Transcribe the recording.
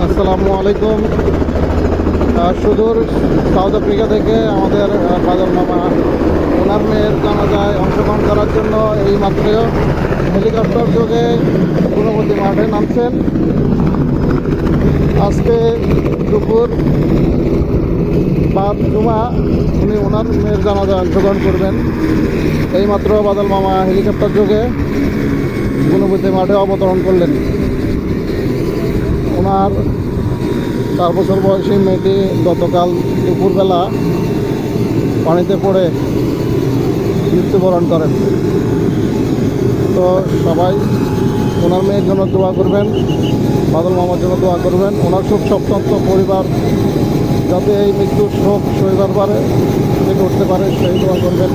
আসসালামু আলাইকুম। সুদূর সাউথ আফ্রিকা থেকে আমাদের বাদল মামা ওনার মেয়ের জানাজায় অংশগ্রহণ করার জন্য এই মাত্র হেলিকপ্টার যোগে গুণবতী মাঠে নামছেন। আজকে দুপুর বাদ জুমা উনি ওনার মেয়ের জানাজায় অংশগ্রহণ করবেন। এইমাত্র বাদল মামা হেলিকপ্টার যোগে গুণবতী মাঠে অবতরণ করলেন। ওনার 4 বছর বয়সী মেয়েটি গতকাল দুপুরবেলা পানিতে পড়ে মৃত্যুবরণ করেন। তো সবাই ওনার মেয়ের জন্য দোয়া করবেন, বাদল মামার জন্য দোয়া করবেন। ওনার শোক সন্তপ্ত পরিবার যাতে এই মৃত্যুর শোক সইবার পারে থেকে উঠতে পারে সেই দোয়া করবেন।